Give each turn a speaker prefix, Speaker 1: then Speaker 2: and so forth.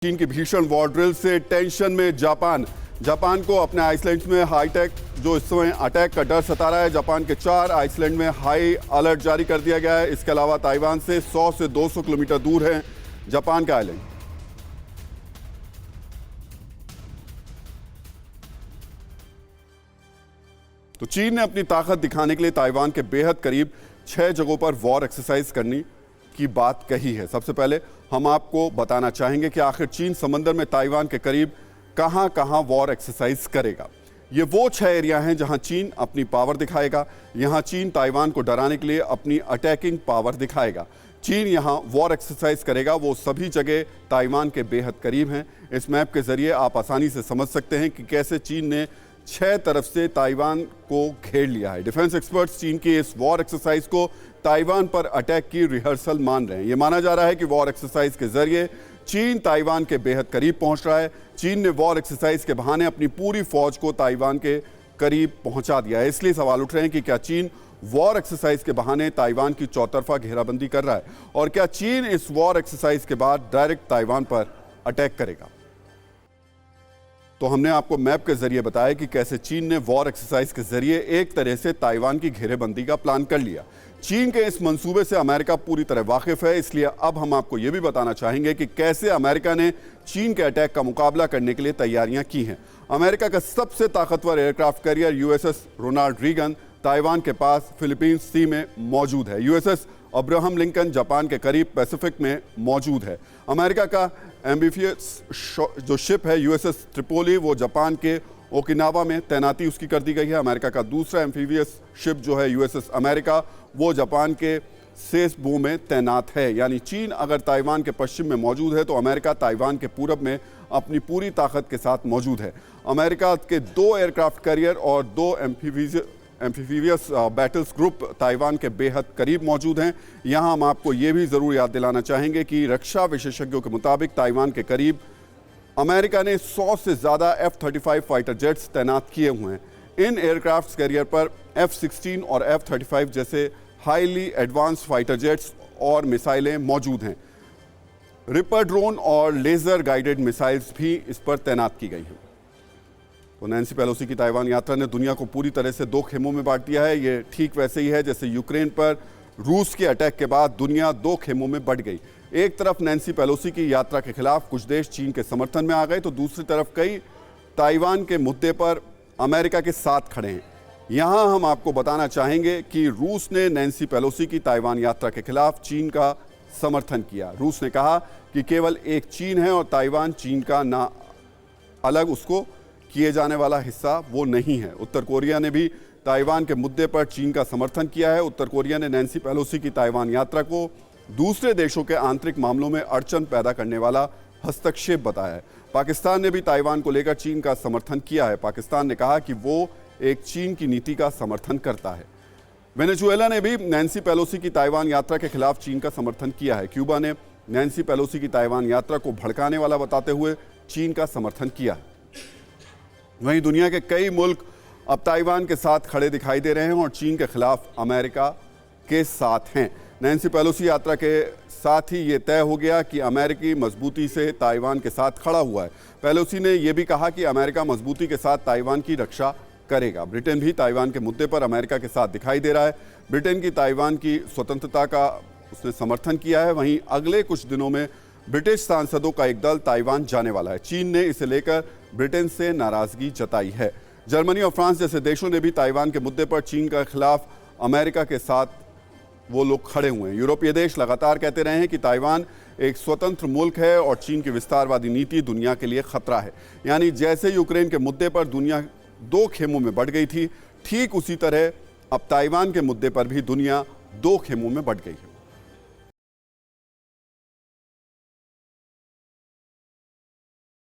Speaker 1: चीन की भीषण वॉर ड्रिल से टेंशन में जापान को अपने आइसलैंड में हाईटेक जो इस समय अटैक का डर सता रहा है। जापान के 4 आइसलैंड में हाई अलर्ट जारी कर दिया गया है। इसके अलावा ताइवान से 100 से 200 किलोमीटर दूर है जापान का आइलैंड। तो चीन ने अपनी ताकत दिखाने के लिए ताइवान के बेहद करीब 6 जगहों पर वॉर एक्सरसाइज करने की बात कही है। सबसे पहले हम आपको बताना चाहेंगे कि आखिर चीन समंदर में ताइवान के करीब कहां वॉर एक्सरसाइज करेगा। ये वो 6 एरिया हैं जहां चीन अपनी पावर दिखाएगा। यहां चीन ताइवान को डराने के लिए अपनी अटैकिंग पावर दिखाएगा। चीन यहां वॉर एक्सरसाइज करेगा वो सभी जगह ताइवान के बेहद करीब हैं। इस मैप के जरिए आप आसानी से समझ सकते हैं कि कैसे चीन ने 6 तरफ से ताइवान को घेर लिया है। डिफेंस एक्सपर्ट्स चीन की इस वॉर एक्सरसाइज को ताइवान पर अटैक की रिहर्सल मान रहे हैं। यह माना जा रहा है कि वॉर एक्सरसाइज के जरिए चीन ताइवान के बेहद करीब पहुंच रहा है। चीन ने वॉर एक्सरसाइज के बहाने अपनी पूरी फौज को ताइवान के करीब पहुंचा दिया है। इसलिए सवाल उठ रहे हैं कि क्या चीन वॉर एक्सरसाइज के बहाने ताइवान की चौतरफा घेराबंदी कर रहा है और क्या चीन इस वॉर एक्सरसाइज के बाद डायरेक्ट ताइवान पर अटैक करेगा। तो हमने आपको मैप के जरिए बताया कि कैसे चीन ने वॉर एक्सरसाइज के जरिए एक तरह से ताइवान की घेरेबंदी का प्लान कर लिया। चीन के इस मंसूबे से अमेरिका पूरी तरह वाकिफ है। इसलिए अब हम आपको यह भी बताना चाहेंगे कि कैसे अमेरिका ने चीन के अटैक का मुकाबला करने के लिए तैयारियां की हैं। अमेरिका का सबसे ताकतवर aircraft carrier USS Ronald Reagan Taiwan के पास फिलीपींस सी में मौजूद है। यूएसएस अब्राहम लिंकन जापान के करीब पैसिफिक में मौजूद है। अमेरिका का एम्बिफियस जो शिप है यूएसएस ट्रिपोली वो जापान के ओकिनावा में तैनाती उसकी कर दी गई है। अमेरिका का दूसरा एम्फीबियस शिप जो है यूएसएस अमेरिका वो जापान के सेसबो में तैनात है। यानी चीन अगर ताइवान के पश्चिम में मौजूद है तो अमेरिका ताइवान के पूरब में अपनी पूरी ताकत के साथ मौजूद है। अमेरिका के 2 एयरक्राफ्ट कैरियर और 2 एम्फीबियस बैटल्स ग्रुप ताइवान के बेहद करीब मौजूद हैं। यहाँ हम आपको ये भी ज़रूर याद दिलाना चाहेंगे कि रक्षा विशेषज्ञों के मुताबिक ताइवान के करीब अमेरिका ने 100 से ज़्यादा F-35 फाइटर जेट्स तैनात किए हुए हैं। इन एयरक्राफ्ट कैरियर पर F-16 और F-35 जैसे हाईली एडवांस फाइटर जेट्स और मिसाइलें मौजूद हैं। रिपर ड्रोन और लेज़र गाइडेड मिसाइल्स भी इस पर तैनात की गई हैं। तो नैन्सी पेलोसी की ताइवान यात्रा ने दुनिया को पूरी तरह से 2 खेमों में बांट दिया है। ये ठीक वैसे ही है जैसे यूक्रेन पर रूस के अटैक के बाद दुनिया 2 खेमों में बंट गई। एक तरफ नैन्सी पेलोसी की यात्रा के खिलाफ कुछ देश चीन के समर्थन में आ गए तो दूसरी तरफ कई ताइवान के मुद्दे पर अमेरिका के साथ खड़े हैं। यहाँ हम आपको बताना चाहेंगे कि रूस ने नैन्सी पेलोसी की ताइवान यात्रा के खिलाफ चीन का समर्थन किया। रूस ने कहा कि केवल एक चीन है और ताइवान चीन का ना अलग उसको किए जाने वाला हिस्सा वो नहीं है। उत्तर कोरिया ने भी ताइवान के मुद्दे पर चीन का समर्थन किया है। उत्तर कोरिया ने नैन्सी पेलोसी की ताइवान यात्रा को दूसरे देशों के आंतरिक मामलों में अड़चन पैदा करने वाला हस्तक्षेप बताया है। पाकिस्तान ने भी ताइवान को लेकर चीन का समर्थन किया है। पाकिस्तान ने कहा कि वो एक चीन की नीति का समर्थन करता है। वेनेजुएला ने भी नैन्सी पेलोसी की ताइवान यात्रा के खिलाफ चीन का समर्थन किया है। क्यूबा ने नैन्सी पेलोसी की ताइवान यात्रा को भड़काने वाला बताते हुए चीन का समर्थन किया है। वहीं दुनिया के कई मुल्क अब ताइवान के साथ खड़े दिखाई दे रहे हैं और चीन के खिलाफ अमेरिका के साथ हैं। नैन्सी पेलोसी यात्रा के साथ ही ये तय हो गया कि अमेरिकी मजबूती से ताइवान के साथ खड़ा हुआ है। पेलोसी ने यह भी कहा कि अमेरिका मजबूती के साथ ताइवान की रक्षा करेगा। ब्रिटेन भी ताइवान के मुद्दे पर अमेरिका के साथ दिखाई दे रहा है। ब्रिटेन की ताइवान की स्वतंत्रता का उसने समर्थन किया है। वहीं अगले कुछ दिनों में ब्रिटिश सांसदों का एक दल ताइवान जाने वाला है। चीन ने इसे लेकर ब्रिटेन से नाराजगी जताई है। जर्मनी और फ्रांस जैसे देशों ने भी ताइवान के मुद्दे पर चीन के खिलाफ अमेरिका के साथ वो लोग खड़े हुए हैं। यूरोपीय देश लगातार कहते रहे हैं कि ताइवान एक स्वतंत्र मुल्क है और चीन की विस्तारवादी नीति दुनिया के लिए खतरा है। यानी जैसे यूक्रेन के मुद्दे पर दुनिया 2 खेमों में बढ़ गई थी, ठीक उसी तरह अब ताइवान के मुद्दे पर भी दुनिया 2 खेमों में बढ़ गई है।